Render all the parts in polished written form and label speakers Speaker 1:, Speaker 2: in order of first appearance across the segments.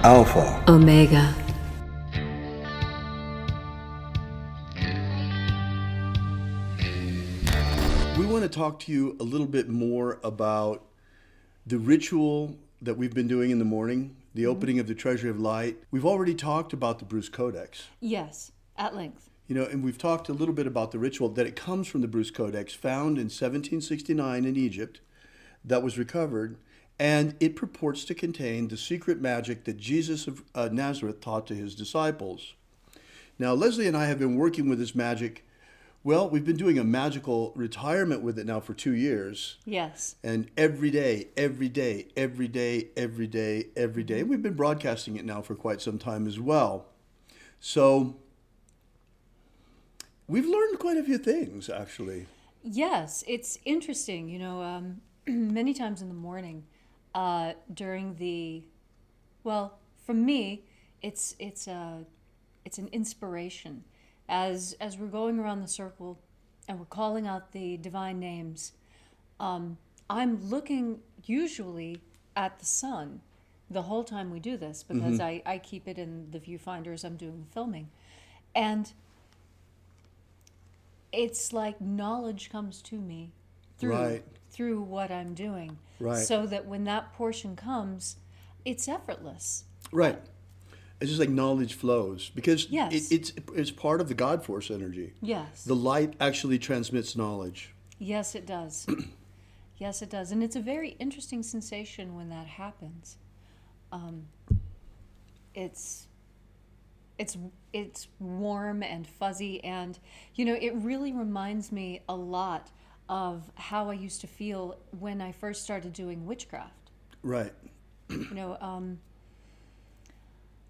Speaker 1: Alpha
Speaker 2: Omega.
Speaker 3: We want to talk to you a little bit more about the ritual that we've been doing in the morning, the opening of the Treasury of Light. We've already talked about the Bruce Codex.
Speaker 2: Yes, at length.
Speaker 3: You know, and we've talked a little bit about the ritual, that it comes from the Bruce Codex, found in 1769 in Egypt, that was recovered, and it purports to contain the secret magic that Jesus of Nazareth taught to his disciples. Now, Leslie and I have been working with this magic. Well, we've been doing a magical retirement with it now for 2 years.
Speaker 2: Yes.
Speaker 3: And every day, we've been broadcasting it now for quite some time as well. So we've learned quite a few things, actually.
Speaker 2: Yes, it's interesting. You know, many times in the morning, during the, well, for me, it's an inspiration. As we're going around the circle and we're calling out the divine names, I'm looking usually at the sun the whole time we do this, because I keep it in the viewfinder as I'm doing the filming. And it's like knowledge comes to me through what I'm doing.
Speaker 3: Right.
Speaker 2: So that when that portion comes, it's effortless.
Speaker 3: Right. It's just like knowledge flows, because
Speaker 2: Yes.
Speaker 3: it's part of the God Force energy.
Speaker 2: Yes.
Speaker 3: The light actually transmits knowledge.
Speaker 2: Yes, it does. Yes, it does. And it's a very interesting sensation when that happens. It's warm and fuzzy, and, you know, it really reminds me a lot of how I used to feel when I first started doing witchcraft.
Speaker 3: Right.
Speaker 2: You know,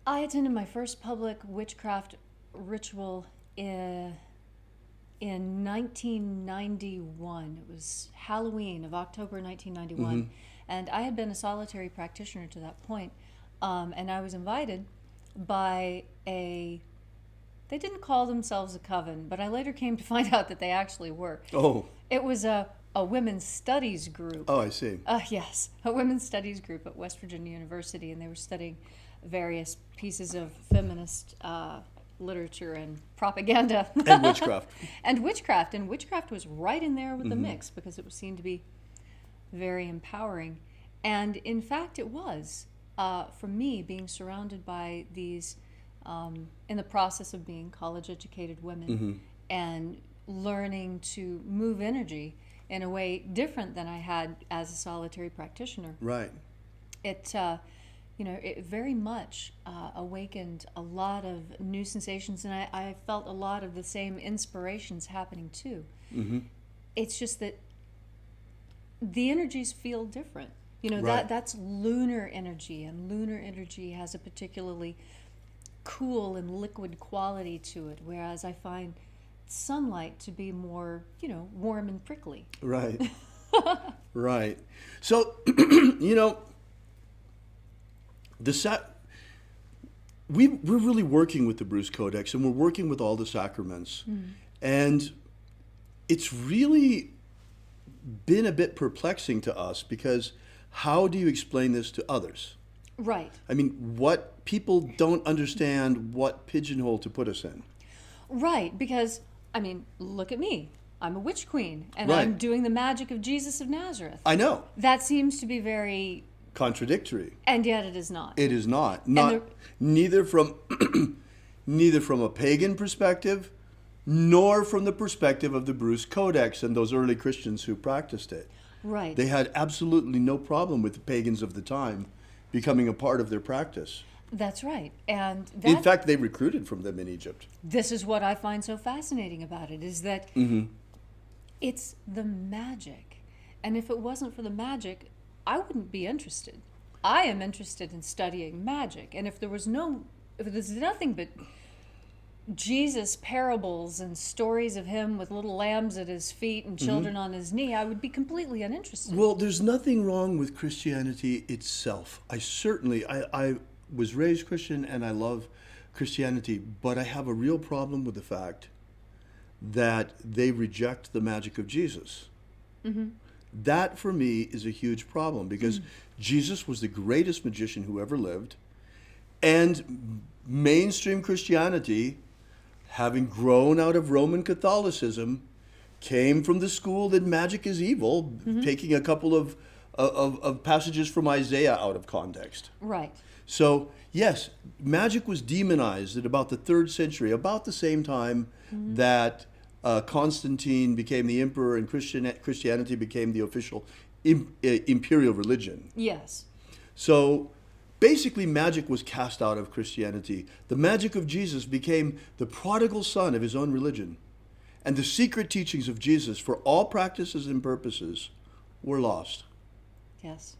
Speaker 2: I attended my first public witchcraft ritual in 1991. It was Halloween of October 1991. And I had been a solitary practitioner to that point. And I was invited by they didn't call themselves a coven, but I later came to find out that they actually were.
Speaker 3: Oh.
Speaker 2: It was a women's studies group.
Speaker 3: Oh, I see.
Speaker 2: Yes, a women's studies group at West Virginia University, and they were studying various pieces of feminist literature and propaganda.
Speaker 3: And witchcraft.
Speaker 2: And witchcraft was right in there with the mix, because it was seen to be very empowering. And in fact, it was, for me, being surrounded by these, in the process of being college-educated women, and learning to move energy in a way different than I had as a solitary practitioner.
Speaker 3: Right.
Speaker 2: It very much awakened a lot of new sensations, and I felt a lot of the same inspirations happening too. It's just that the energies feel different. You know,
Speaker 3: Right.
Speaker 2: that's lunar energy, and lunar energy has a particularly cool and liquid quality to it, whereas I find sunlight to be more, you know, warm and prickly.
Speaker 3: Right. Right. So, you know, we're really working with the Bruce Codex, and we're working with all the sacraments. And it's really been a bit perplexing to us, because how do you explain this to others?
Speaker 2: Right.
Speaker 3: I mean, what people don't understand what pigeonhole to put us in.
Speaker 2: Right, because, I mean, look at me. I'm a witch queen, and
Speaker 3: Right.
Speaker 2: I'm doing the magic of Jesus of Nazareth.
Speaker 3: I know.
Speaker 2: That seems to be very,
Speaker 3: Contradictory.
Speaker 2: and yet it is not.
Speaker 3: It is not.
Speaker 2: the-
Speaker 3: Neither from neither from a pagan perspective, nor from the perspective of the Bruce Codex and those early Christians who practiced it.
Speaker 2: Right.
Speaker 3: They had absolutely no problem with the pagans of the time becoming a part of their practice.
Speaker 2: That's right. And
Speaker 3: In fact, they recruited from them in Egypt.
Speaker 2: this is what I find so fascinating about it, is that it's the magic. And if it wasn't for the magic, I wouldn't be interested. I am interested in studying magic. And if there's nothing but Jesus parables and stories of him with little lambs at his feet and children on his knee, I would be completely uninterested.
Speaker 3: Well, there's nothing wrong with Christianity itself. I was raised Christian, and I love Christianity, but I have a real problem with the fact that they reject the magic of Jesus. That, for me, is a huge problem, because Jesus was the greatest magician who ever lived, And mainstream Christianity, having grown out of Roman Catholicism, came from the school that magic is evil, taking a couple of passages from Isaiah out of context.
Speaker 2: Right.
Speaker 3: So, yes, magic was demonized at about the 3rd century, about the same time that Constantine became the emperor and Christianity became the official imperial religion.
Speaker 2: Yes.
Speaker 3: So, basically, magic was cast out of Christianity. The magic of Jesus became the prodigal son of his own religion. And the secret teachings of Jesus, for all practices and purposes, were lost.
Speaker 2: Yes.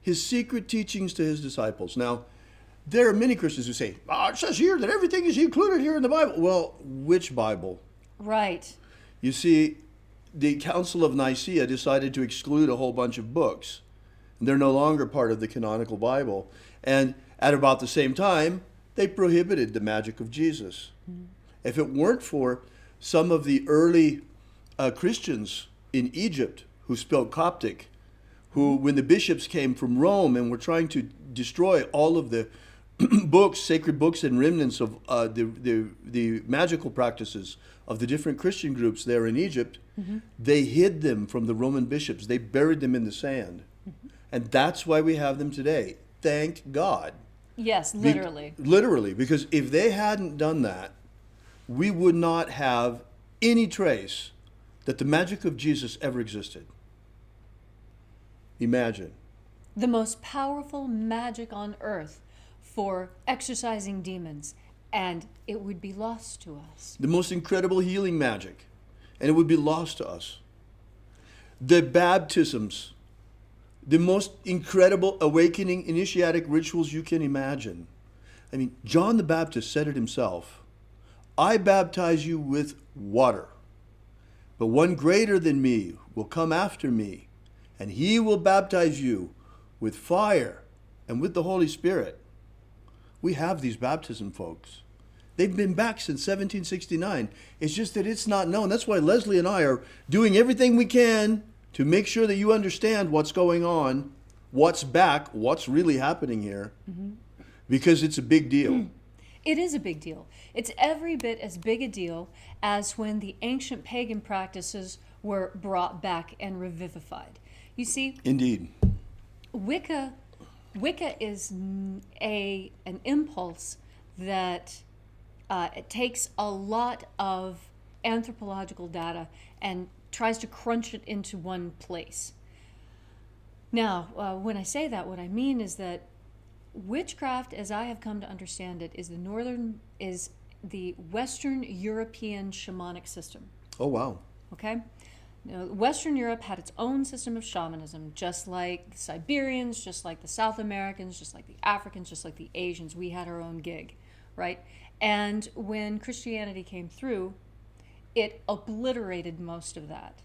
Speaker 3: His secret teachings to his disciples. Now, there are many Christians who say, it says here that everything is included here in the Bible. Well, which Bible?
Speaker 2: Right.
Speaker 3: You see, the Council of Nicaea decided to exclude a whole bunch of books. They're no longer part of the canonical Bible. And at about the same time, they prohibited the magic of Jesus. If it weren't for some of the early Christians in Egypt who spoke Coptic, who, when the bishops came from Rome and were trying to destroy all of the books, sacred books and remnants of the magical practices of the different Christian groups there in Egypt, they hid them from the Roman bishops. They buried them in the sand. And that's why we have them today. Thank God.
Speaker 2: Yes, literally.
Speaker 3: Literally, because if they hadn't done that, we would not have any trace that the magic of Jesus ever existed. Imagine.
Speaker 2: The most powerful magic on earth for exorcising demons, and it would be lost to us.
Speaker 3: The most incredible healing magic, and it would be lost to us. The baptisms, the most incredible awakening initiatic rituals you can imagine. I mean, John the Baptist said it himself. I baptize you with water, but one greater than me will come after me, and he will baptize you with fire and with the Holy Spirit. We have these baptism, folks. They've been back since 1769. It's just that it's not known. That's why Leslie and I are doing everything we can to make sure that you understand what's going on, what's back, what's really happening here, because it's a big deal.
Speaker 2: It is a big deal. It's every bit as big a deal as when the ancient pagan practices were brought back and revivified. You see,
Speaker 3: Indeed.
Speaker 2: Wicca is an impulse that it takes a lot of anthropological data and tries to crunch it into one place. Now, when I say that, what I mean is that witchcraft, as I have come to understand it, is the Western European shamanic system.
Speaker 3: Oh, wow.
Speaker 2: Okay? Now, Western Europe had its own system of shamanism, just like the Siberians, just like the South Americans, just like the Africans, just like the Asians. We had our own gig, right? And when Christianity came through, it obliterated most of that.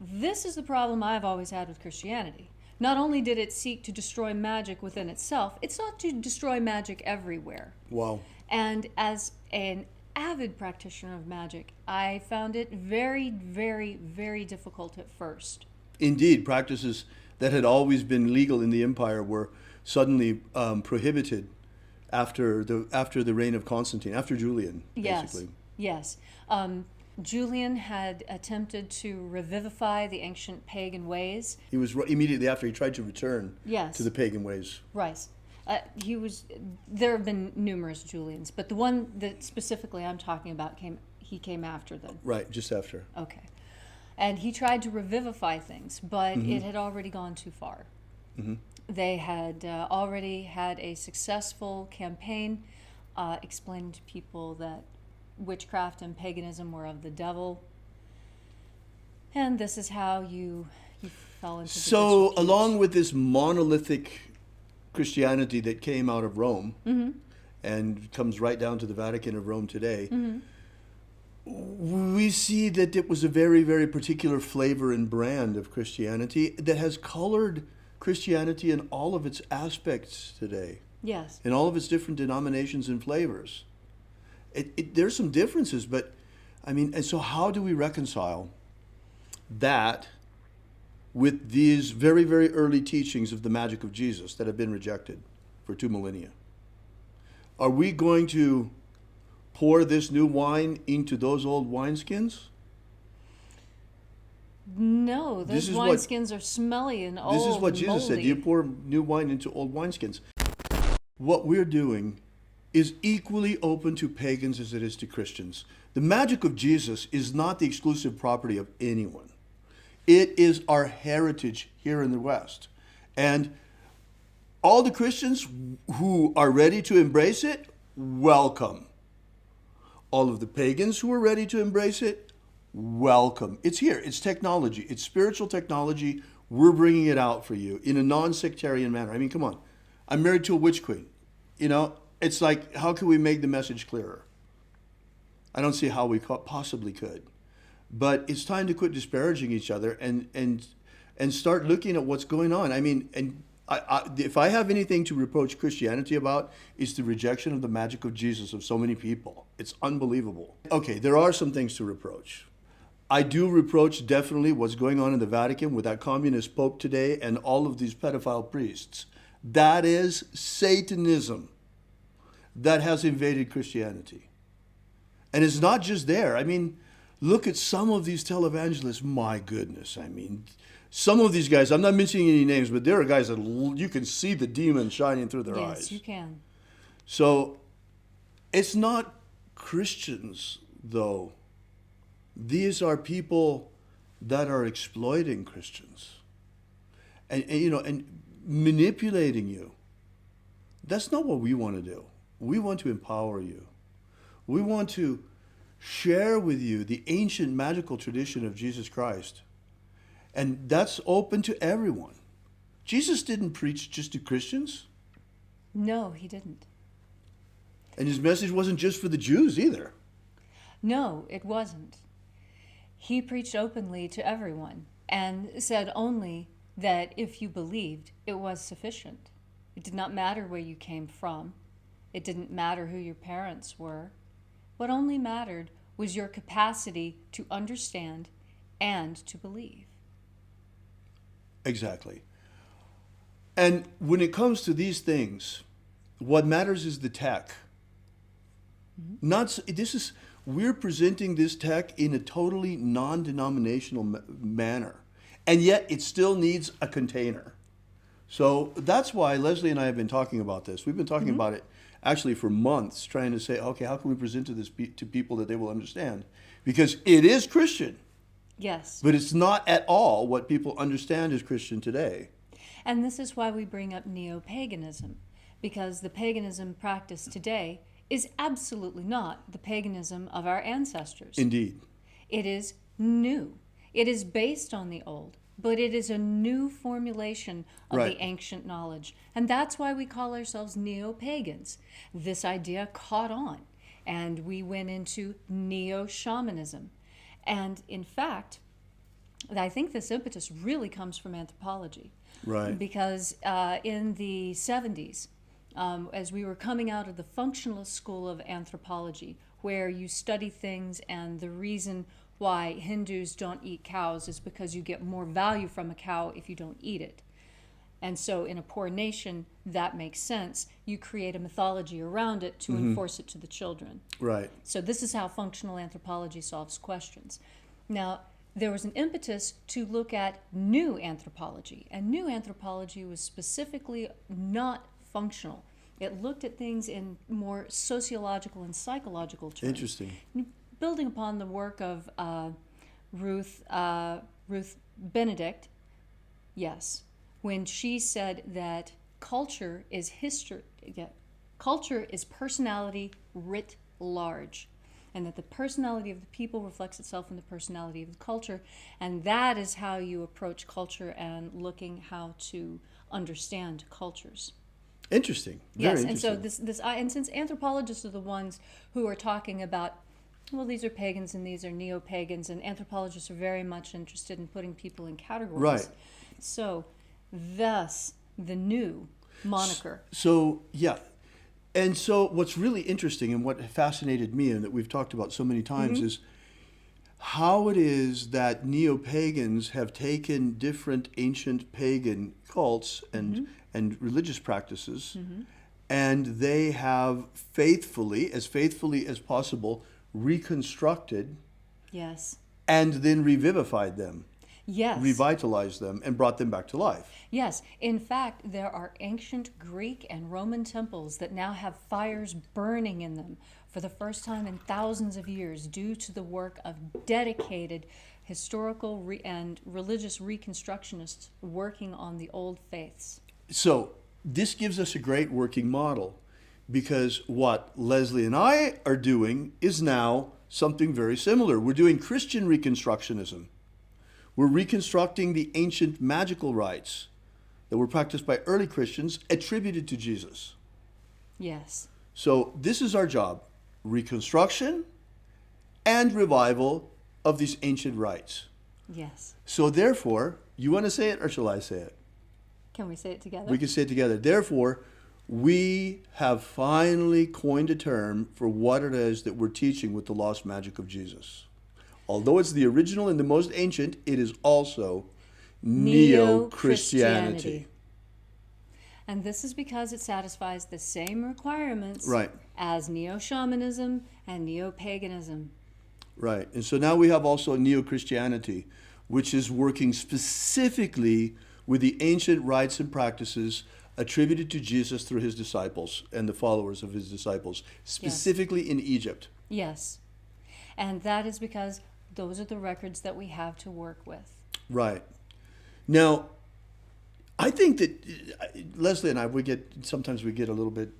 Speaker 2: This is the problem I've always had with Christianity. Not only did it seek to destroy magic within itself, it sought to destroy magic everywhere.
Speaker 3: Wow.
Speaker 2: And as an avid practitioner of magic, I found it very, very, very difficult at first.
Speaker 3: Indeed, practices that had always been legal in the empire were suddenly prohibited after the reign of Constantine, after Julian, basically.
Speaker 2: Yes. Julian had attempted to revivify the ancient pagan ways.
Speaker 3: He was immediately after he tried to return
Speaker 2: Yes.
Speaker 3: to the pagan ways.
Speaker 2: Right. There have been numerous Julians, but the one that specifically I'm talking about came after them.
Speaker 3: Right, just after.
Speaker 2: Okay. And he tried to revivify things, but it had already gone too far. They had already had a successful campaign explaining to people that witchcraft and paganism were of the devil. And this is how you fell into the
Speaker 3: So,
Speaker 2: disrepute.
Speaker 3: along with this monolithic Christianity that came out of Rome and comes right down to the Vatican of Rome today, we see that it was a very, very particular flavor and brand of Christianity that has colored Christianity in all of its aspects today,
Speaker 2: Yes.
Speaker 3: in all of its different denominations and flavors. There's some differences, but I mean, and so how do we reconcile that with these very, very early teachings of the magic of Jesus that have been rejected for 2 millennia? Are we going to pour this new wine into those old wineskins?
Speaker 2: No,
Speaker 3: This
Speaker 2: those
Speaker 3: is what-
Speaker 2: wineskins are smelly and old.
Speaker 3: This is what Jesus said.
Speaker 2: moldy.
Speaker 3: You pour new wine into old wineskins. What we're doing is equally open to pagans as it is to Christians. The magic of Jesus is not the exclusive property of anyone. It is our heritage here in the West. And all the Christians who are ready to embrace it, welcome. All of the pagans who are ready to embrace it, welcome. It's here. It's technology. It's spiritual technology. We're bringing it out for you in a non-sectarian manner. I mean, come on. I'm married to a witch queen. You know, it's like, how can we make the message clearer? I don't see how we possibly could. But it's time to quit disparaging each other and start looking at what's going on. I mean, and if I have anything to reproach Christianity about, it's the rejection of the magic of Jesus of so many people. It's unbelievable. Okay, there are some things to reproach. I do reproach definitely what's going on in the Vatican with that communist pope today and all of these pedophile priests. That is Satanism that has invaded Christianity. And it's not just there. I mean, look at some of these televangelists. My goodness. I mean, some of these guys, I'm not mentioning any names, but there are guys that you can see the demon shining through their eyes.
Speaker 2: Yes, you can.
Speaker 3: So it's not Christians, though. These are people that are exploiting Christians and manipulating you. That's not what we want to do. We want to empower you. We want to share with you the ancient magical tradition of Jesus Christ. And that's open to everyone. Jesus didn't preach just to Christians.
Speaker 2: No, he didn't.
Speaker 3: And his message wasn't just for the Jews either.
Speaker 2: No, it wasn't. He preached openly to everyone and said only that if you believed, it was sufficient. It did not matter where you came from. It didn't matter who your parents were. What only mattered was your capacity to understand and to believe.
Speaker 3: Exactly. And when it comes to these things, what matters is the tech. We're presenting this tech in a totally non-denominational manner, and yet it still needs a container. So that's why Leslie and I have been talking about this. We've been talking about it actually for months, trying to say, okay, how can we present to people that they will understand? Because it is Christian.
Speaker 2: Yes.
Speaker 3: But it's not at all what people understand as Christian today.
Speaker 2: And this is why we bring up neo-paganism, because the paganism practiced today is absolutely not the paganism of our ancestors.
Speaker 3: Indeed.
Speaker 2: It is new. It is based on the old, but it is a new formulation of
Speaker 3: Right.
Speaker 2: the ancient knowledge. And that's why we call ourselves neo-pagans. This idea caught on, and we went into neo-shamanism. And in fact, I think this impetus really comes from anthropology.
Speaker 3: Right.
Speaker 2: Because in the 70s, as we were coming out of the functionalist school of anthropology, where you study things and the reason why Hindus don't eat cows is because you get more value from a cow if you don't eat it. And so in a poor nation, that makes sense. You create a mythology around it to enforce it to the children.
Speaker 3: Right.
Speaker 2: So this is how functional anthropology solves questions. Now, there was an impetus to look at new anthropology, and new anthropology was specifically not functional. It looked at things in more sociological and psychological terms.
Speaker 3: Interesting.
Speaker 2: Building upon the work of Ruth Benedict, yes, when she said that culture is history, culture is personality writ large, and that the personality of the people reflects itself in the personality of the culture, and that is how you approach culture and looking how to understand cultures.
Speaker 3: Interesting. Very
Speaker 2: Yes, and so
Speaker 3: interesting.
Speaker 2: and since anthropologists are the ones who are talking about, well, these are pagans and these are neo-pagans, and anthropologists are very much interested in putting people in categories.
Speaker 3: Right.
Speaker 2: So, thus the new moniker.
Speaker 3: So, yeah. And so what's really interesting and what fascinated me and that we've talked about so many times is how it is that neo-pagans have taken different ancient pagan cults and religious practices and they have faithfully as possible, reconstructed
Speaker 2: Yes.
Speaker 3: and then revivified them,
Speaker 2: Yes.
Speaker 3: revitalized them, and brought them back to life.
Speaker 2: Yes. In fact, there are ancient Greek and Roman temples that now have fires burning in them for the first time in thousands of years due to the work of dedicated historical and religious reconstructionists working on the old faiths.
Speaker 3: So this gives us a great working model, because what Leslie and I are doing is now something very similar. We're doing Christian reconstructionism. We're reconstructing the ancient magical rites that were practiced by early Christians attributed to Jesus.
Speaker 2: Yes.
Speaker 3: So this is our job: reconstruction and revival of these ancient rites.
Speaker 2: Yes.
Speaker 3: So therefore, you want to say it or shall I say it?
Speaker 2: Can we say it together?
Speaker 3: We can say it together. Therefore, we have finally coined a term for what it is that we're teaching with the lost magic of Jesus. Although it's the original and the most ancient, it is also Neo-Christianity.
Speaker 2: And this is because it satisfies the same requirements
Speaker 3: Right.
Speaker 2: as Neo-Shamanism and Neo-Paganism.
Speaker 3: Right. And so now we have also Neo-Christianity, which is working specifically with the ancient rites and practices attributed to Jesus through his disciples and the followers of his disciples, specifically in Egypt.
Speaker 2: Yes. And that is because those are the records that we have to work with.
Speaker 3: Right. Now, I think that Leslie and I, sometimes we get a little bit,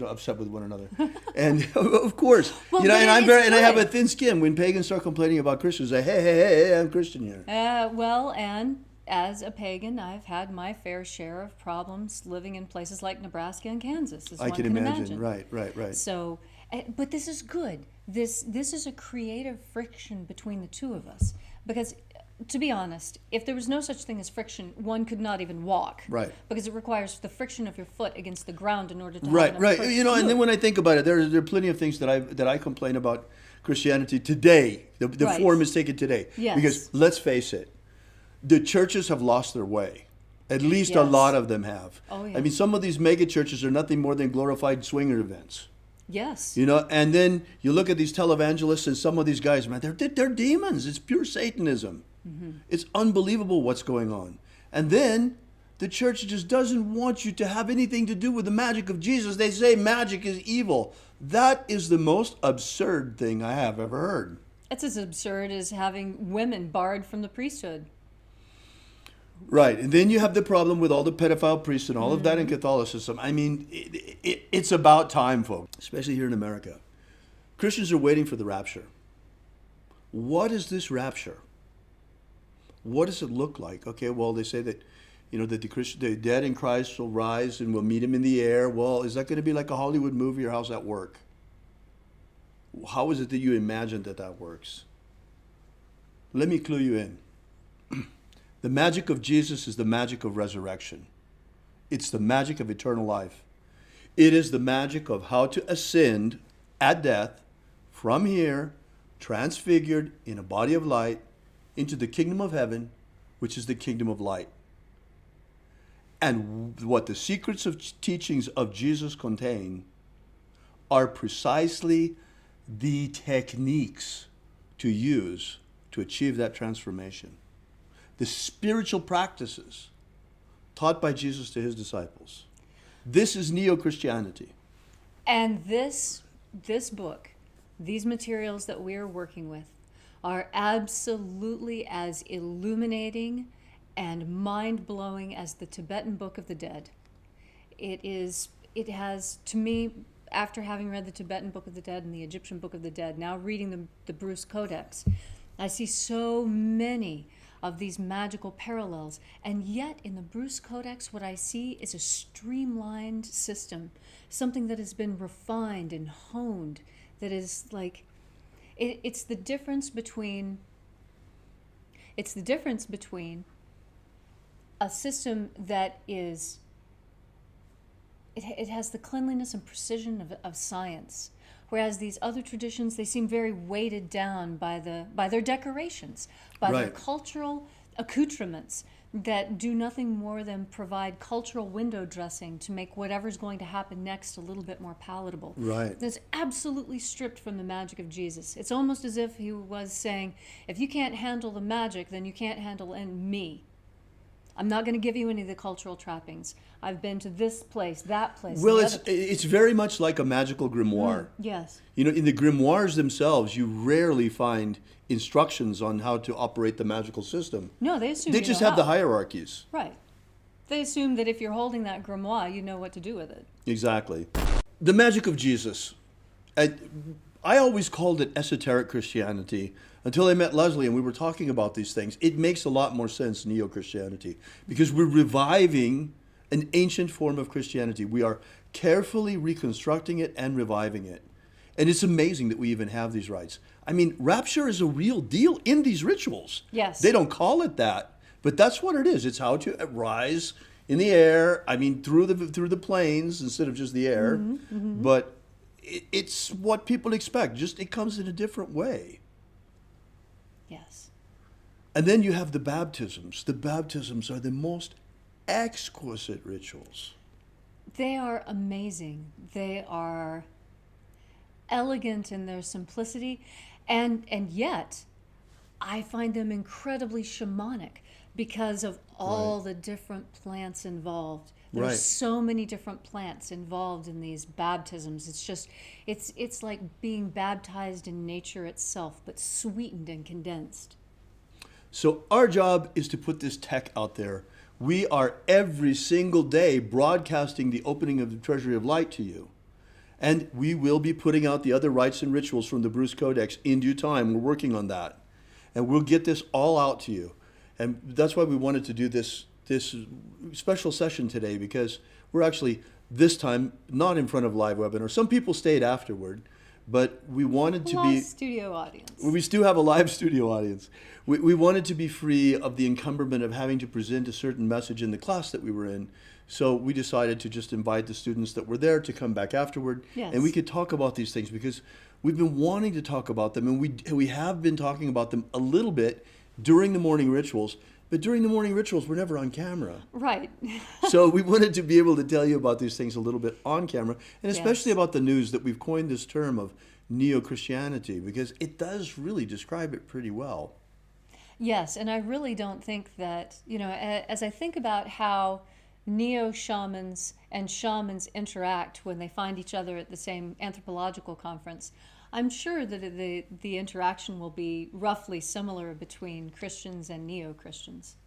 Speaker 3: upset with one another. And of course,
Speaker 2: Well,
Speaker 3: and
Speaker 2: but
Speaker 3: I have
Speaker 2: good.
Speaker 3: a thin skin when pagans start complaining about Christians. I say, hey, I'm Christian here.
Speaker 2: Well, and as a pagan, I've had my fair share of problems living in places like Nebraska and Kansas, as
Speaker 3: I
Speaker 2: one
Speaker 3: can
Speaker 2: can
Speaker 3: imagine.
Speaker 2: imagine.
Speaker 3: Right.
Speaker 2: So, but this is good. This is a creative friction between the two of us. Because, to be honest, if there was no such thing as friction, one could not even walk.
Speaker 3: Right.
Speaker 2: Because it requires the friction of your foot against the ground in order to
Speaker 3: Right.
Speaker 2: have enough friction to
Speaker 3: And then
Speaker 2: move.
Speaker 3: when I think about it, there are plenty of things that I complain about Christianity today. The
Speaker 2: Right.
Speaker 3: form is taken today.
Speaker 2: Yes.
Speaker 3: Because let's face it, the churches have lost their way. At least a
Speaker 2: Yes.
Speaker 3: lot of them have.
Speaker 2: Oh, yeah.
Speaker 3: I mean, some of these mega churches are nothing more than glorified swinger events.
Speaker 2: Yes.
Speaker 3: And then you look at these televangelists and some of these guys, man, they're demons. It's pure Satanism. Mm-hmm. It's unbelievable what's going on. And then the church just doesn't want you to have anything to do with the magic of Jesus. They say magic is evil. That is the most absurd thing I have ever heard.
Speaker 2: It's as absurd as having women barred from the priesthood.
Speaker 3: Right. And then you have the problem with all the pedophile priests and all of that in Catholicism. I mean, it's about time, folks, especially here in America. Christians are waiting for the rapture. What is this rapture? What does it look like? Okay, well, they say that, that the dead in Christ will rise and we'll meet him in the air. Well, is that going to be like a Hollywood movie, or how's that work? How is it that you imagine that works? Let me clue you in. The magic of Jesus is the magic of resurrection. It's the magic of eternal life. It is the magic of how to ascend at death from here, transfigured in a body of light, into the kingdom of heaven, which is the kingdom of light. And what the secrets of teachings of Jesus contain are precisely the techniques to use to achieve that transformation. The spiritual practices taught by Jesus to his disciples. This is Neo-Christianity.
Speaker 2: And this book, these materials that we're working with, are absolutely as illuminating and mind-blowing as the Tibetan Book of the Dead. It has, to me, after having read the Tibetan Book of the Dead and the Egyptian Book of the Dead, now reading the Bruce Codex, I see so many of these magical parallels. And yet, in the Bruce Codex, what I see is a streamlined system, something that has been refined and honed, that is like, it's the difference between a system that is, it has the cleanliness and precision of science, whereas these other traditions, they seem very weighted down by their decorations, by their
Speaker 3: Right.
Speaker 2: cultural accoutrements. that do nothing more than provide cultural window dressing to make whatever's going to happen next a little bit more palatable.
Speaker 3: Right.
Speaker 2: That's absolutely stripped from the magic of Jesus. It's almost as if he was saying, if you can't handle the magic, then you can't handle me. I'm not going to give you any of the cultural trappings. I've been to this place, that place.
Speaker 3: Well,
Speaker 2: the other
Speaker 3: it's very much like a magical grimoire.
Speaker 2: Yes.
Speaker 3: You know, in the grimoires themselves, you rarely find instructions on how to operate the magical system.
Speaker 2: No, they assume
Speaker 3: They
Speaker 2: you
Speaker 3: just
Speaker 2: know
Speaker 3: have the
Speaker 2: how.
Speaker 3: hierarchies.
Speaker 2: Right. They assume that if you're holding that grimoire, you know what to do with it.
Speaker 3: Exactly. The magic of Jesus. I always called it esoteric Christianity until I met Leslie and we were talking about these things. It makes a lot more sense, neo-Christianity, because we're reviving an ancient form of Christianity. We are carefully reconstructing it and reviving it. And it's amazing that we even have these rites. I mean, rapture is a real deal in these rituals.
Speaker 2: Yes.
Speaker 3: They don't call it that, but that's what it is. It's how to rise in the air, I mean, through the planes instead of just the air. But it's what people expect, just it comes in a different way.
Speaker 2: Yes.
Speaker 3: And then you have the baptisms. The baptisms are the most exquisite rituals.
Speaker 2: They are amazing. They are elegant in their simplicity, and yet I find them incredibly shamanic because of all the different plants involved. There's
Speaker 3: Right.
Speaker 2: so many different plants involved in these baptisms. It's just it's like being baptized in nature itself, but sweetened and condensed.
Speaker 3: So our job is to put this tech out there. We are every single day broadcasting the opening of the Treasury of Light to you. And we will be putting out the other rites and rituals from the Bruce Codex in due time. We're working on that. And we'll get this all out to you. And that's why we wanted to do this special session today, because we're actually this time not in front of live webinar. Some people stayed afterward, but we wanted to be...
Speaker 2: Live studio audience.
Speaker 3: We still have a live studio audience. We wanted to be free of the encumberment of having to present a certain message in the class that we were in. So we decided to just invite the students that were there to come back afterward.
Speaker 2: Yes.
Speaker 3: And we could talk about these things because we've been wanting to talk about them, and we have been talking about them a little bit during the morning rituals. But during the morning rituals, we're never on camera.
Speaker 2: Right.
Speaker 3: So we wanted to be able to tell you about these things a little bit on camera, and especially
Speaker 2: Yes.
Speaker 3: about the news that we've coined this term of neo-Christianity, because it does really describe it pretty well.
Speaker 2: Yes, and I really don't think that, as I think about how neo-shamans and shamans interact when they find each other at the same anthropological conference, I'm sure that the interaction will be roughly similar between Christians and neo-Christians.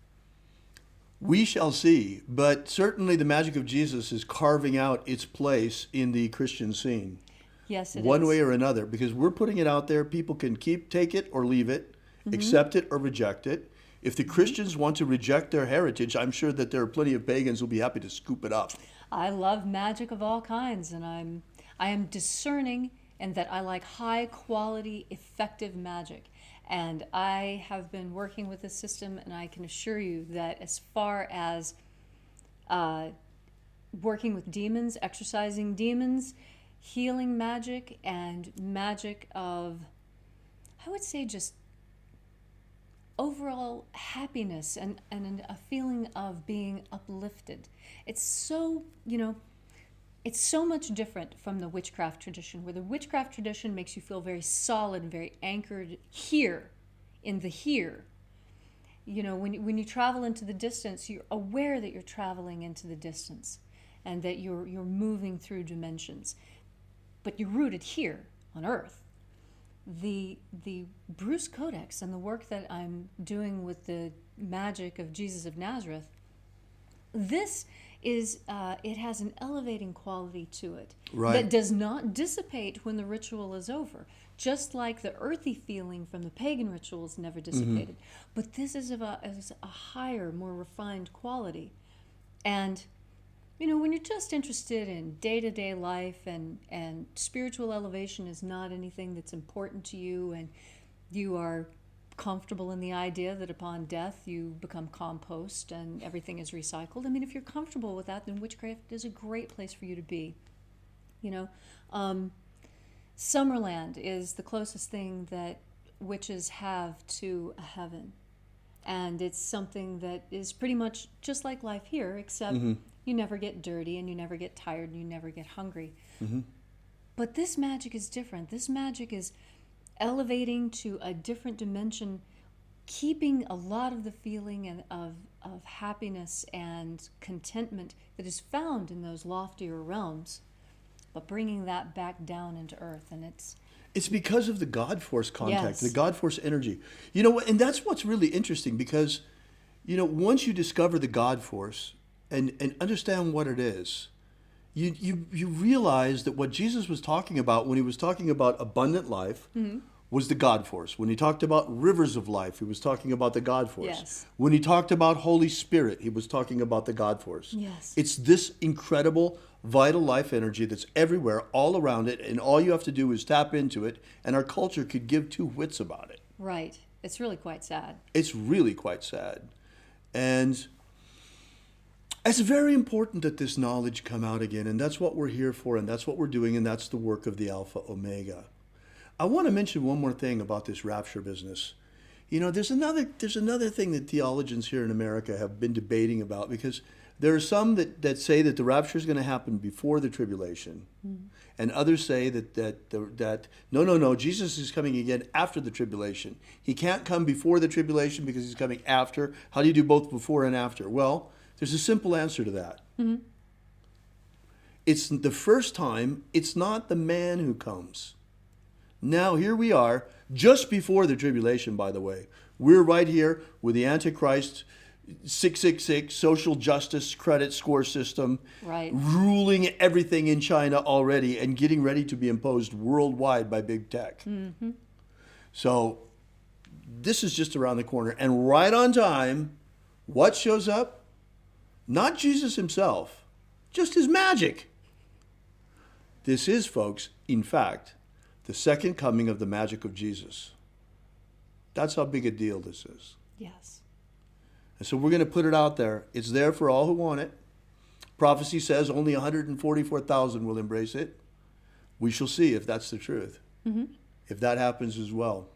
Speaker 3: We shall see, but certainly the magic of Jesus is carving out its place in the Christian scene.
Speaker 2: Yes, it is.
Speaker 3: One way or another, because we're putting it out there. People can take it or leave it, accept it or reject it. If the Christians want to reject their heritage, I'm sure that there are plenty of pagans who'll be happy to scoop it up.
Speaker 2: I love magic of all kinds, and I am discerning in that I like high quality, effective magic. And I have been working with this system, and I can assure you that as far as working with demons, exorcising demons, healing magic, and magic of, I would say, just overall happiness and a feeling of being uplifted. It's so, it's so much different from the witchcraft tradition, where the witchcraft tradition makes you feel very solid and very anchored here, in the here. When you travel into the distance, you're aware that you're traveling into the distance and that you're moving through dimensions. But you're rooted here on Earth. The Bruce Codex and the work that I'm doing with the magic of Jesus of Nazareth, this is, it has an elevating quality to it that does not dissipate when the ritual is over. Just like the earthy feeling from the pagan rituals never dissipated. But this is of a higher, more refined quality. And when you're just interested in day-to-day life and spiritual elevation is not anything that's important to you, and you are comfortable in the idea that upon death you become compost and everything is recycled. I mean, if you're comfortable with that, then witchcraft is a great place for you to be. Summerland is the closest thing that witches have to a heaven. And it's something that is pretty much just like life here, except you never get dirty and you never get tired and you never get hungry. But this magic is different. This magic is elevating to a different dimension, keeping a lot of the feeling and of happiness and contentment that is found in those loftier realms, but bringing that back down into earth. And
Speaker 3: it's because of the God force contact,
Speaker 2: Yes.
Speaker 3: the God force energy. You know, and that's what's really interesting because, you know, once you discover the God force and understand what it is, you realize that what Jesus was talking about when he was talking about abundant life was the God force. When he talked about rivers of life, he was talking about the God force.
Speaker 2: Yes.
Speaker 3: When he talked about Holy Spirit, he was talking about the God force.
Speaker 2: Yes.
Speaker 3: It's this incredible vital life energy that's everywhere, all around it, and all you have to do is tap into it, and our culture could give two whits about it.
Speaker 2: right. It's really quite sad.
Speaker 3: It's really quite sad. And it's very important that this knowledge come out again, and that's what we're here for, and that's what we're doing, and that's the work of the Alpha Omega. I want to mention one more thing about this rapture business. You know, there's another thing that theologians here in America have been debating about, because there are some that say that the rapture is going to happen before the tribulation, and others say that no, Jesus is coming again after the tribulation. He can't come before the tribulation because he's coming after. How do you do both before and after? Well, there's a simple answer to that. It's the first time, it's not the man who comes. Now, here we are, just before the tribulation, by the way. We're right here with the Antichrist 666 social justice credit score system
Speaker 2: Right.
Speaker 3: ruling everything in China already and getting ready to be imposed worldwide by big tech. So this is just around the corner. And right on time, what shows up? Not Jesus himself, just his magic. This is, folks, in fact, the second coming of the magic of Jesus. That's how big a deal this is.
Speaker 2: Yes.
Speaker 3: And so we're going to put it out there. It's there for all who want it. Prophecy says only 144,000 will embrace it. We shall see if that's the truth, if that happens as well.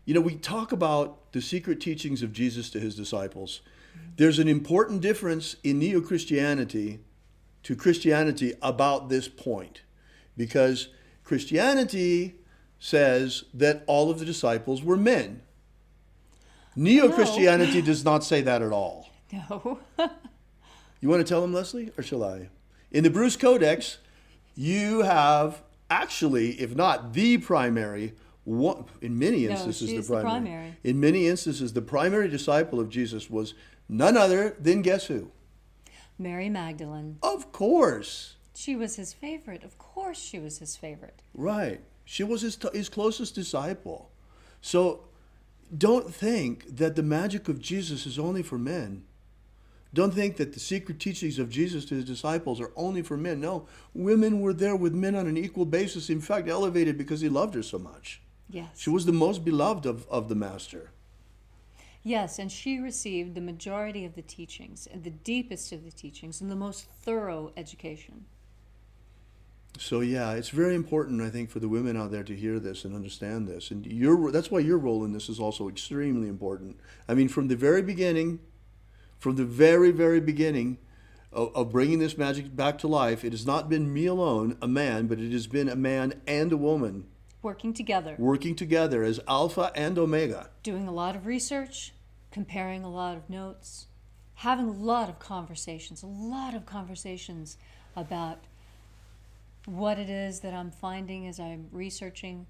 Speaker 3: You know, we talk about the secret teachings of Jesus to his disciples. There's an important difference in neo-Christianity to Christianity about this point, because Christianity says that all of the disciples were men. Neo-Christianity does not say that at all.
Speaker 2: No.
Speaker 3: You want to tell them, Leslie, or shall I? In the Bruce Codex, you have actually, if not the primary, one, in many instances
Speaker 2: she's
Speaker 3: the
Speaker 2: the
Speaker 3: primary.
Speaker 2: primary.
Speaker 3: In many instances, the primary disciple of Jesus was none other than guess who?
Speaker 2: Mary Magdalene.
Speaker 3: Of course.
Speaker 2: She was his favorite. Of course she was his favorite.
Speaker 3: Right. She was his closest disciple. So don't think that the magic of Jesus is only for men. Don't think that the secret teachings of Jesus to his disciples are only for men. No, women were there with men on an equal basis, in fact, elevated because he loved her so much.
Speaker 2: Yes.
Speaker 3: She was the most beloved of the master.
Speaker 2: Yes, and she received the majority of the teachings, and the deepest of the teachings, and the most thorough education.
Speaker 3: So yeah, it's very important, I think, for the women out there to hear this and understand this. And that's why your role in this is also extremely important. I mean, from the very beginning, from the very, very beginning of bringing this magic back to life, it has not been me alone, a man, but it has been a man and a woman
Speaker 2: Working together
Speaker 3: as Alpha and Omega.
Speaker 2: doing a lot of research, comparing a lot of notes, having a lot of conversations about what it is that I'm finding as I'm researching,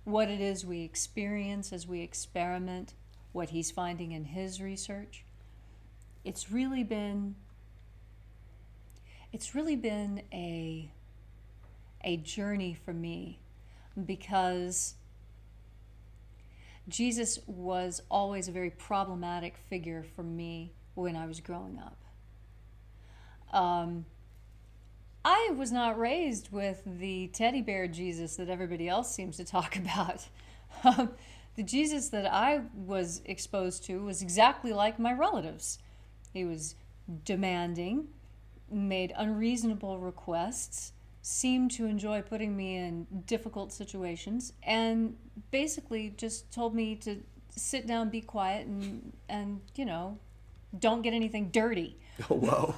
Speaker 2: what it is we experience as we experiment, what he's finding in his research. It's really been a journey for me, because Jesus was always a very problematic figure for me when I was growing up. I was not raised with the teddy bear Jesus that everybody else seems to talk about. The Jesus that I was exposed to was exactly like my relatives. He was demanding, made unreasonable requests, seemed to enjoy putting me in difficult situations, and basically just told me to sit down, be quiet, and don't get anything dirty.
Speaker 3: Oh, wow.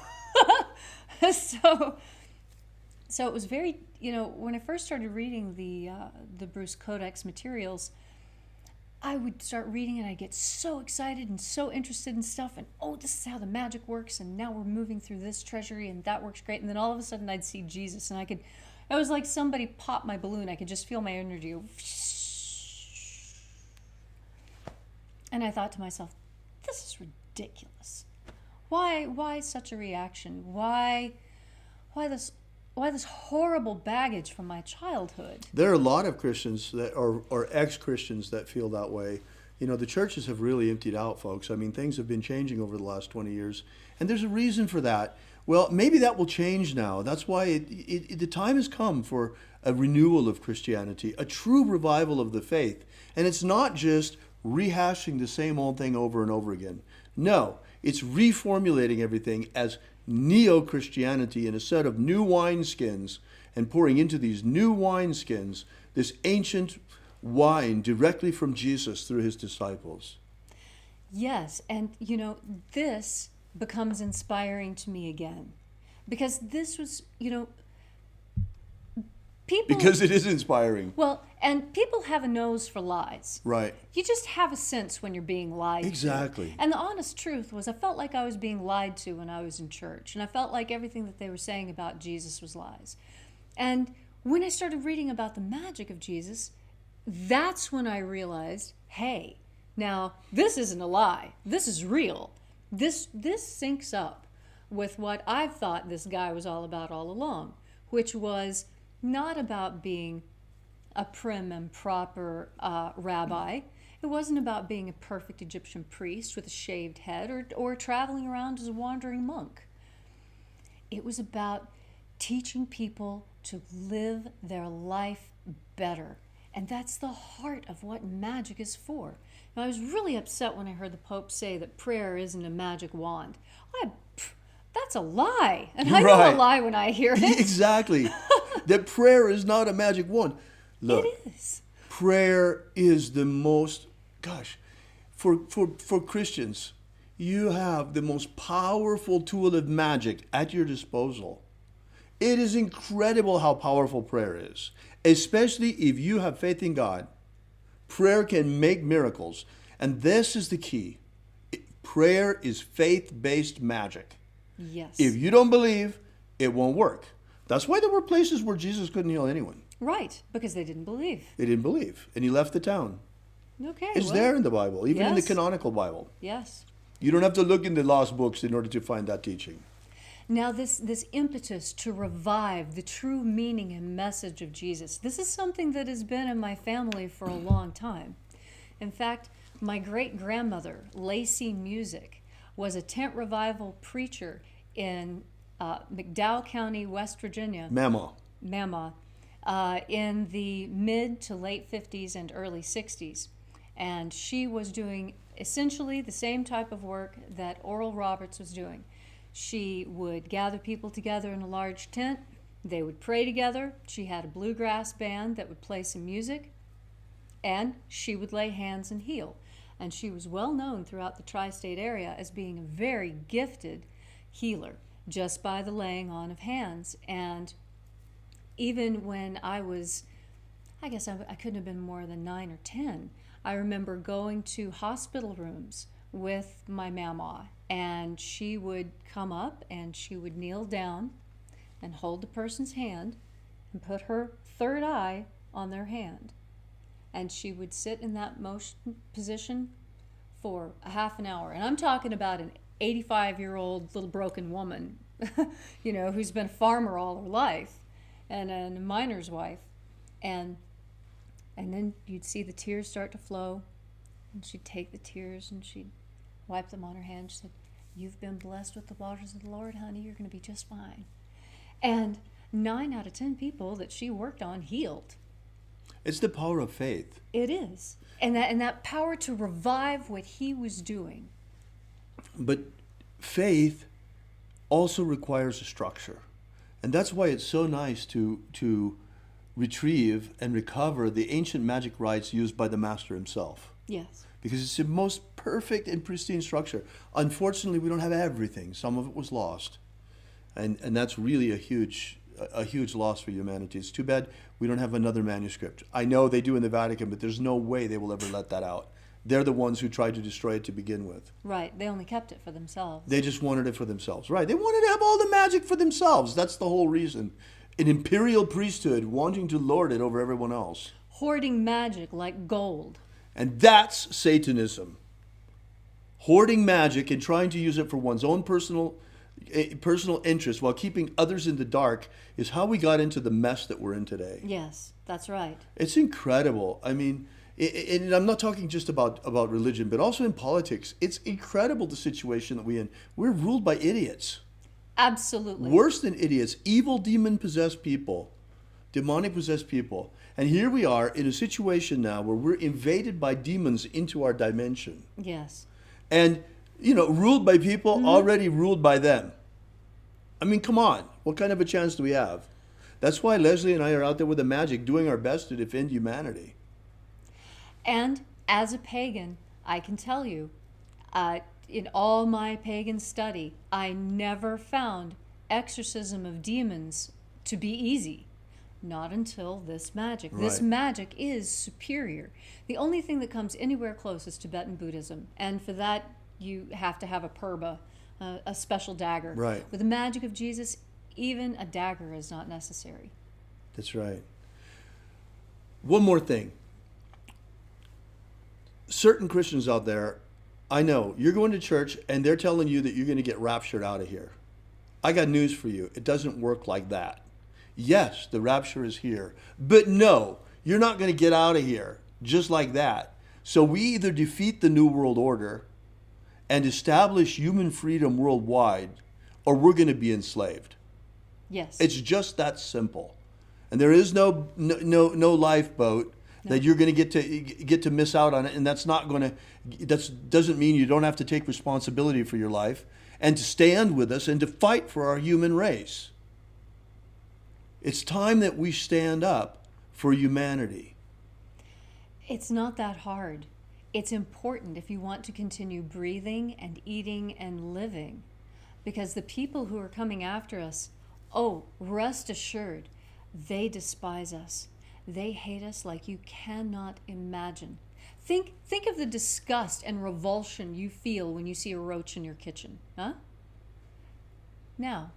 Speaker 2: So it was very, when I first started reading the Bruce Codex materials, I would start reading and I'd get so excited and so interested in stuff, and this is how the magic works, and now we're moving through this treasury and that works great. And then all of a sudden I'd see Jesus, and it was like somebody popped my balloon. I could just feel my energy go, and I thought to myself, this is ridiculous. Why such a reaction? Why this horrible baggage from my childhood?
Speaker 3: There are a lot of Christians that or ex-Christians that feel that way. The churches have really emptied out, folks. I mean, things have been changing over the last 20 years, and there's a reason for that. Well, maybe that will change now. That's why the time has come for a renewal of Christianity, a true revival of the faith. And it's not just rehashing the same old thing over and over again. No, it's reformulating everything as neo-Christianity in a set of new wineskins, and pouring into these new wineskins this ancient wine directly from Jesus through his disciples.
Speaker 2: Yes, and this becomes inspiring to me again, because this was, people...
Speaker 3: Because it is inspiring.
Speaker 2: Well, and people have a nose for lies.
Speaker 3: Right.
Speaker 2: You just have a sense when you're being lied to.
Speaker 3: Exactly.
Speaker 2: And the honest truth was, I felt like I was being lied to when I was in church, and I felt like everything that they were saying about Jesus was lies. And when I started reading about the magic of Jesus, that's when I realized, hey, now this isn't a lie. This is real. This syncs up with what I've thought this guy was all about all along, which was not about being a prim and proper rabbi. It wasn't about being a perfect Egyptian priest with a shaved head or traveling around as a wandering monk. It was about teaching people to live their life better. And that's the heart of what magic is for. Now, I was really upset when I heard the Pope say that prayer isn't a magic wand. That's a lie. And I know a lie when I hear it.
Speaker 3: Exactly. That prayer is not a magic wand. Look,
Speaker 2: it is.
Speaker 3: Prayer is the most, for Christians, you have the most powerful tool of magic at your disposal. It is incredible how powerful prayer is, especially if you have faith in God. Prayer can make miracles, and this is the key. Prayer is faith-based magic.
Speaker 2: Yes.
Speaker 3: If you don't believe, it won't work. That's why there were places where Jesus couldn't heal anyone.
Speaker 2: Right, because they didn't believe.
Speaker 3: They didn't believe, and he left the town.
Speaker 2: Okay.
Speaker 3: It's there in the Bible, even in the canonical Bible.
Speaker 2: Yes.
Speaker 3: You don't have to look in the lost books in order to find that teaching.
Speaker 2: Now, this impetus to revive the true meaning and message of Jesus, this is something that has been in my family for a long time. In fact, my great-grandmother, Lacey Musick, was a tent revival preacher in McDowell County, West Virginia.
Speaker 3: Mama.
Speaker 2: In the mid to late 50s and early 60s. And she was doing essentially the same type of work that Oral Roberts was doing. She would gather people together in a large tent. They would pray together. She had a bluegrass band that would play some music. And she would lay hands and heal. And she was well known throughout the tri-state area as being a very gifted healer, just by the laying on of hands. And even when I was, I guess I couldn't have been more than 9 or 10, I remember going to hospital rooms with my mama, and she would come up and she would kneel down and hold the person's hand and put her third eye on their hand. And she would sit in that motion position for a half an hour. And I'm talking about an 85-year-old little broken woman, who's been a farmer all her life and a miner's wife. And then you'd see the tears start to flow, and she'd take the tears and she'd wipe them on her hand. She said, "You've been blessed with the waters of the Lord, honey. You're going to be just fine." And 9 out of 10 people that she worked on healed.
Speaker 3: It's the power of faith.
Speaker 2: It is. And that power to revive what he was doing.
Speaker 3: But faith also requires a structure. And that's why it's so nice to retrieve and recover the ancient magic rites used by the master himself.
Speaker 2: Yes.
Speaker 3: because it's the most perfect and pristine structure. Unfortunately, we don't have everything. Some of it was lost. And that's really a huge loss for humanity. It's too bad we don't have another manuscript. I know they do in the Vatican, but there's no way they will ever let that out. They're the ones who tried to destroy it to begin with.
Speaker 2: Right. They only kept it for themselves.
Speaker 3: They just wanted it for themselves. Right. They wanted to have all the magic for themselves. That's the whole reason. An imperial priesthood wanting to lord it over everyone else.
Speaker 2: Hoarding magic like gold.
Speaker 3: And that's Satanism. Hoarding magic and trying to use it for one's own personal interest while keeping others in the dark is how we got into the mess that we're in today.
Speaker 2: Yes, that's right.
Speaker 3: It's incredible. I mean, and I'm not talking just about religion, but also in politics. It's incredible the situation that we're in. We're ruled by idiots.
Speaker 2: Absolutely.
Speaker 3: Worse than idiots, evil demon-possessed people, demonic-possessed people. And here we are in a situation now where we're invaded by demons into our dimension.
Speaker 2: Yes.
Speaker 3: And, ruled by people already ruled by them. I mean, come on. What kind of a chance do we have? That's why Leslie and I are out there with the Magick doing our best to defend humanity.
Speaker 2: And as a pagan, I can tell you, in all my pagan study, I never found exorcism of demons to be easy. Not until this magic. Right. This magic is superior. The only thing that comes anywhere close is Tibetan Buddhism. And for that, you have to have a purba, a special dagger.
Speaker 3: Right.
Speaker 2: With the magic of Jesus, even a dagger is not necessary.
Speaker 3: That's right. One more thing. Certain Christians out there, I know, you're going to church and they're telling you that you're going to get raptured out of here. I got news for you. It doesn't work like that. Yes, the rapture is here. But no, you're not going to get out of here just like that. So we either defeat the New World Order and establish human freedom worldwide, or we're going to be enslaved.
Speaker 2: Yes.
Speaker 3: It's just that simple. And there is no lifeboat that you're going to get to miss out on it, and that doesn't mean you don't have to take responsibility for your life and to stand with us and to fight for our human race. It's time that we stand up for humanity.
Speaker 2: It's not that hard. It's important if you want to continue breathing and eating and living, because the people who are coming after us, rest assured, they despise us. They hate us like you cannot imagine. Think of the disgust and revulsion you feel when you see a roach in your kitchen, huh? Now,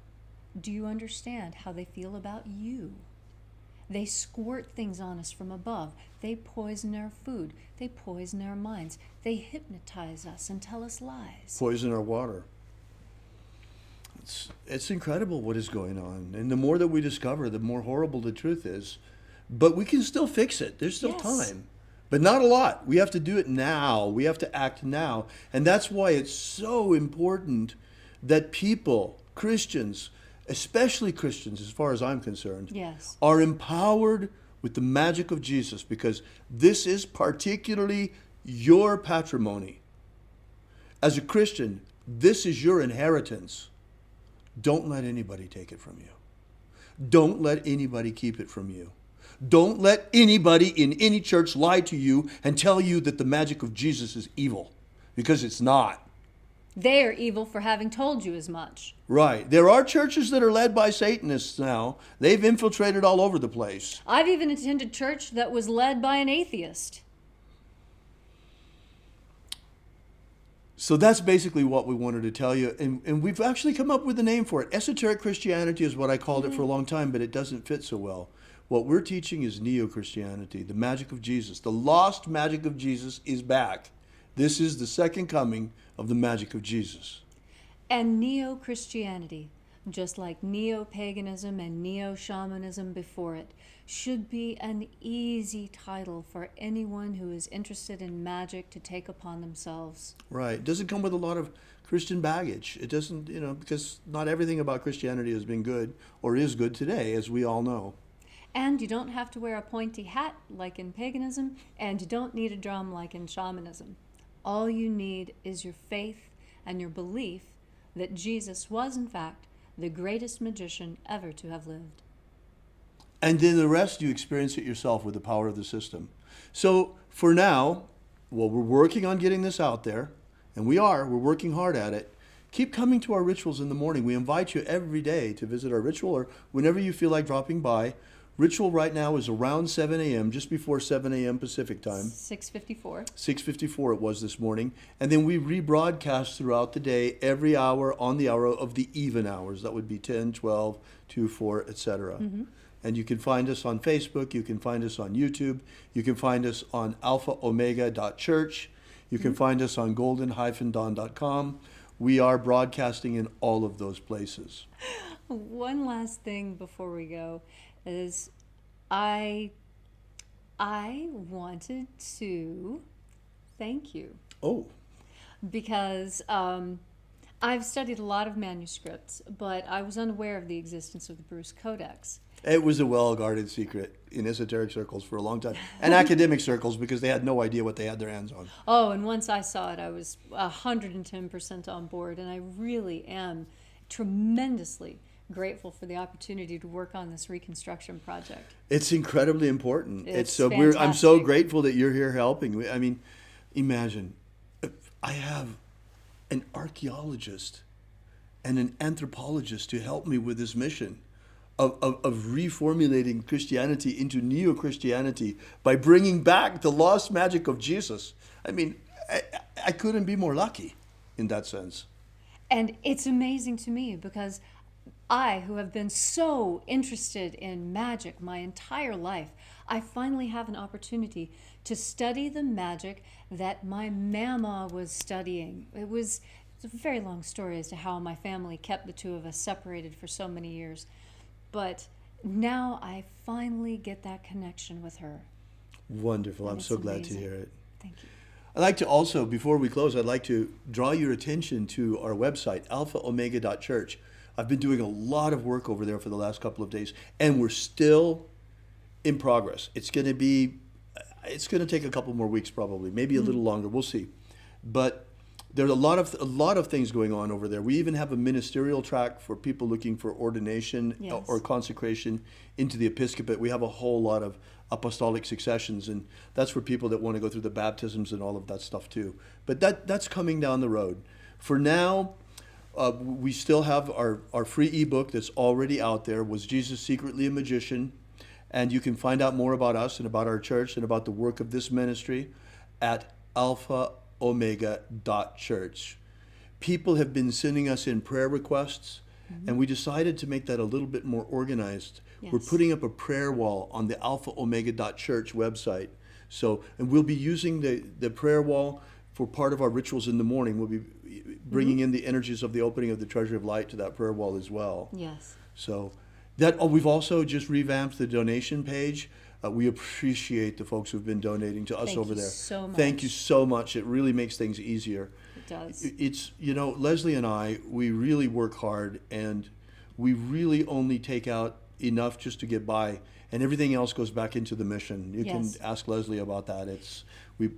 Speaker 2: do you understand how they feel about you? They squirt things on us from above. They poison our food. They poison our minds. They hypnotize us and tell us lies.
Speaker 3: Poison our water. It's incredible what is going on. And the more that we discover, the more horrible the truth is. But we can still fix it. There's still time. But not a lot. We have to do it now. We have to act now. And that's why it's so important that people, Christians, especially Christians as far as I'm concerned, are empowered with the magic of Jesus, because this is particularly your patrimony. As a Christian, this is your inheritance. Don't let anybody take it from you. Don't let anybody keep it from you. Don't let anybody in any church lie to you and tell you that the magic of Jesus is evil, because it's not.
Speaker 2: They are evil for having told you as much.
Speaker 3: Right. There are churches that are led by Satanists now. They've infiltrated all over the place.
Speaker 2: I've even attended church that was led by an atheist.
Speaker 3: So that's basically what we wanted to tell you. And we've actually come up with a name for it. Esoteric Christianity is what I called it for a long time, but it doesn't fit so well. What we're teaching is Neo-Christianity, the magic of Jesus. The lost magic of Jesus is back. This is the second coming of the magic of Jesus.
Speaker 2: And Neo-Christianity, just like Neo-Paganism and Neo-Shamanism before it, should be an easy title for anyone who is interested in magic to take upon themselves.
Speaker 3: Right. It doesn't come with a lot of Christian baggage. It doesn't, because not everything about Christianity has been good or is good today, as we all know.
Speaker 2: And you don't have to wear a pointy hat like in paganism, and you don't need a drum like in shamanism. All you need is your faith and your belief that Jesus was, in fact, the greatest magician ever to have lived.
Speaker 3: And then the rest, you experience it yourself with the power of the system. So for now, Well, we're working on getting this out there, and we're working hard at it. Keep coming to our rituals in the morning. We invite you every day to visit our ritual, or whenever you feel like dropping by. Ritual right now is around 7 a.m., just before 7 a.m. Pacific time.
Speaker 2: 6:54.
Speaker 3: 6:54 it was this morning. And then we rebroadcast throughout the day, every hour on the hour of the even hours. That would be 10, 12, 2, 4, etc. And you can find us on Facebook. You can find us on YouTube. You can find us on alphaomega.church. You can find us on golden-dawn.com. We are broadcasting in all of those places.
Speaker 2: One last thing before we go is I wanted to thank you
Speaker 3: Oh,
Speaker 2: because I've studied a lot of manuscripts, but I was unaware of the existence of the Bruce Codex.
Speaker 3: it was a well-guarded secret in esoteric circles for a long time, and academic circles, because they had no idea what they had their hands on.
Speaker 2: Oh, and once I saw it, I was 110% on board, and I really am tremendously grateful for the opportunity to work on this reconstruction project.
Speaker 3: It's incredibly important.
Speaker 2: It's
Speaker 3: I'm so
Speaker 2: fantastic.
Speaker 3: grateful that you're here helping. I mean, imagine, I have an archaeologist and an anthropologist to help me with this mission of reformulating Christianity into neo-Christianity by bringing back the lost magic of Jesus. I mean, I couldn't be more lucky in that sense.
Speaker 2: And it's amazing to me because I, who have been so interested in magic my entire life, I finally have an opportunity to study the magic that my mama was studying. It's a very long story as to how my family kept the two of us separated for so many years. But now I finally get that connection with her.
Speaker 3: Wonderful.
Speaker 2: And
Speaker 3: I'm
Speaker 2: it's
Speaker 3: so glad
Speaker 2: amazing.
Speaker 3: to hear it.
Speaker 2: Thank you.
Speaker 3: I'd like to also, before we close, I'd like to draw your attention to our website, alphaomega.church. I've been doing a lot of work over there for the last couple of days, and we're still in progress. It's going to take a couple more weeks probably, maybe a little longer. We'll see. But there's a lot of things going on over there. We even have a ministerial track for people looking for ordination
Speaker 2: Yes.
Speaker 3: or consecration into the episcopate. We have a whole lot of apostolic successions, and that's for people that want to go through the baptisms and all of that stuff too. But that's coming down the road. For now, we still have our free ebook that's already out there, Was Jesus Secretly a Magician? And you can find out more about us and about our church and about the work of this ministry at alphaomega.church. People have been sending us in prayer requests, and we decided to make that a little bit more organized.
Speaker 2: Yes.
Speaker 3: We're putting up a prayer wall on the alphaomega.church website. So, and we'll be using the prayer wall for part of our rituals in the morning. We'll be bringing in the energies of the opening of the Treasury of Light to that prayer wall as well.
Speaker 2: Yes.
Speaker 3: So we've also just revamped the donation page. We appreciate the folks who've been donating to us
Speaker 2: Thank
Speaker 3: over
Speaker 2: you
Speaker 3: there.
Speaker 2: so much.
Speaker 3: Thank you so much. It really makes things easier.
Speaker 2: It does.
Speaker 3: It's, Leslie and I, we really work hard, and we really only take out enough just to get by, and everything else goes back into the mission. You
Speaker 2: Yes.
Speaker 3: can ask Leslie about that. We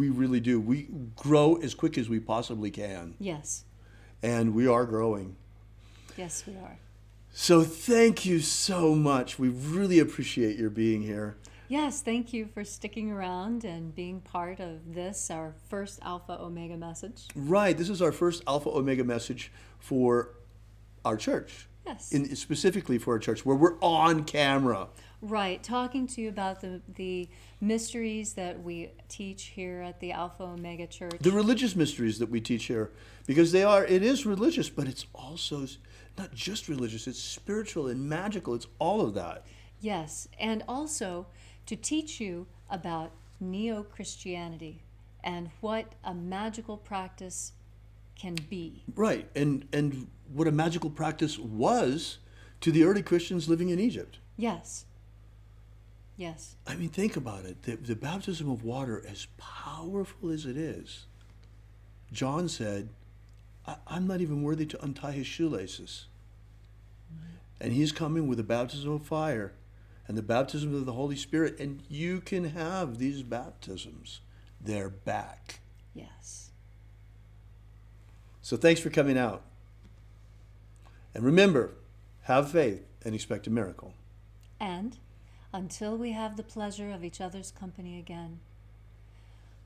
Speaker 3: really do. We grow as quick as we possibly can,
Speaker 2: Yes.
Speaker 3: and we are growing.
Speaker 2: Yes, we are.
Speaker 3: So thank you so much. We really appreciate your being here.
Speaker 2: Yes, thank you for sticking around and being part of this, our first Alpha Omega message.
Speaker 3: Right, this is our first Alpha Omega message for our church.
Speaker 2: Yes.
Speaker 3: Specifically for our church, where we're on camera.
Speaker 2: Right, talking to you about the mysteries that we teach here at the Alpha Omega Church.
Speaker 3: The religious mysteries that we teach here, because it is religious, but it's also not just religious, it's spiritual and magical. It's all of that.
Speaker 2: Yes, and also to teach you about neo-Christianity and what a magical practice can be.
Speaker 3: Right, and what a magical practice was to the early Christians living in Egypt.
Speaker 2: Yes. Yes.
Speaker 3: I mean, think about it. The baptism of water, as powerful as it is, John said, I'm not even worthy to untie his shoelaces. And he's coming with the baptism of fire and the baptism of the Holy Spirit, and you can have these baptisms. They're back.
Speaker 2: Yes.
Speaker 3: So thanks for coming out. And remember, have faith and expect a miracle.
Speaker 2: And until we have the pleasure of each other's company again,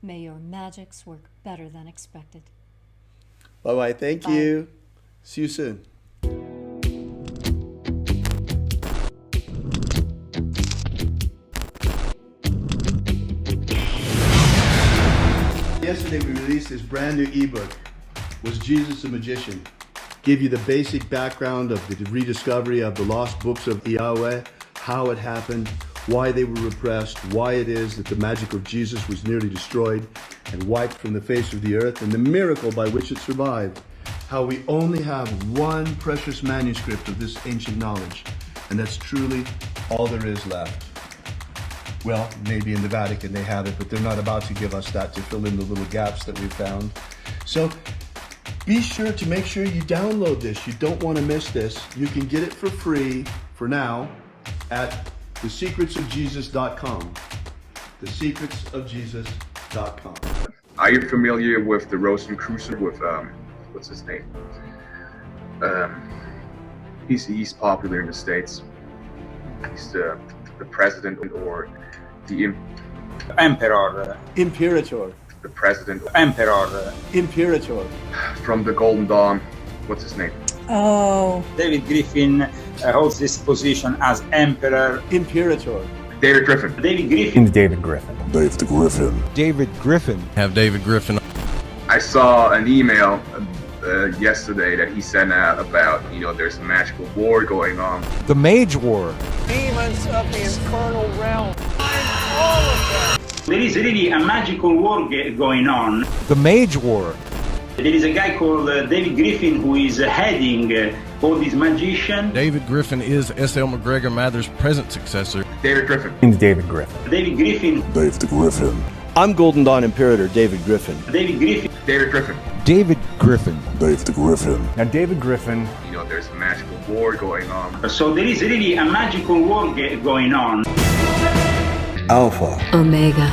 Speaker 2: May your magics work better than expected.
Speaker 3: Bye-bye. Thank
Speaker 2: Bye.
Speaker 3: you. See you soon. Yesterday we released this brand new ebook, Was Jesus a Magician? Give you the basic background of the rediscovery of the lost books of Yahweh, how it happened, why they were repressed, why it is that the magic of Jesus was nearly destroyed and wiped from the face of the earth, and the miracle by which it survived. How we only have one precious manuscript of this ancient knowledge, and that's truly all there is left. Well, maybe in the Vatican they have it, but they're not about to give us that to fill in the little gaps that we've found. So be sure to make sure you download this. You don't want to miss this. You can get it for free for now at thesecretsofjesus.com. Thesecretsofjesus.com.
Speaker 1: Are you familiar with the Rosicrucian with what's his name? He's popular in the States. He's the president or the
Speaker 4: Emperor.
Speaker 3: Imperator.
Speaker 1: the president
Speaker 4: Emperor.
Speaker 3: Imperator.
Speaker 1: from the Golden Dawn. What's his name?
Speaker 5: Oh,
Speaker 4: David Griffin holds this position as Emperor.
Speaker 3: Imperator.
Speaker 1: David Griffin.
Speaker 4: David Griffin.
Speaker 6: David Griffin.
Speaker 7: David Griffin.
Speaker 6: David Griffin.
Speaker 8: Have David Griffin.
Speaker 1: I saw an email yesterday that he sent out about, there's a magical war going on.
Speaker 6: The Mage War.
Speaker 9: Demons of the infernal realm. All of them.
Speaker 4: There is really a magical war going on.
Speaker 6: The Mage War.
Speaker 4: There is a guy called David Griffin who is heading all these magicians.
Speaker 8: David Griffin is S.L. McGregor Mather's present successor.
Speaker 1: David Griffin.
Speaker 6: David Griffin.
Speaker 4: David Griffin.
Speaker 7: David Griffin.
Speaker 10: I'm Golden Dawn Imperator David Griffin.
Speaker 4: David Griffin.
Speaker 1: David Griffin.
Speaker 6: David Griffin.
Speaker 7: David Griffin.
Speaker 6: Now, David Griffin.
Speaker 1: There's a magical war going on.
Speaker 4: So there is really a magical war going on.
Speaker 10: Alpha
Speaker 11: Ωmega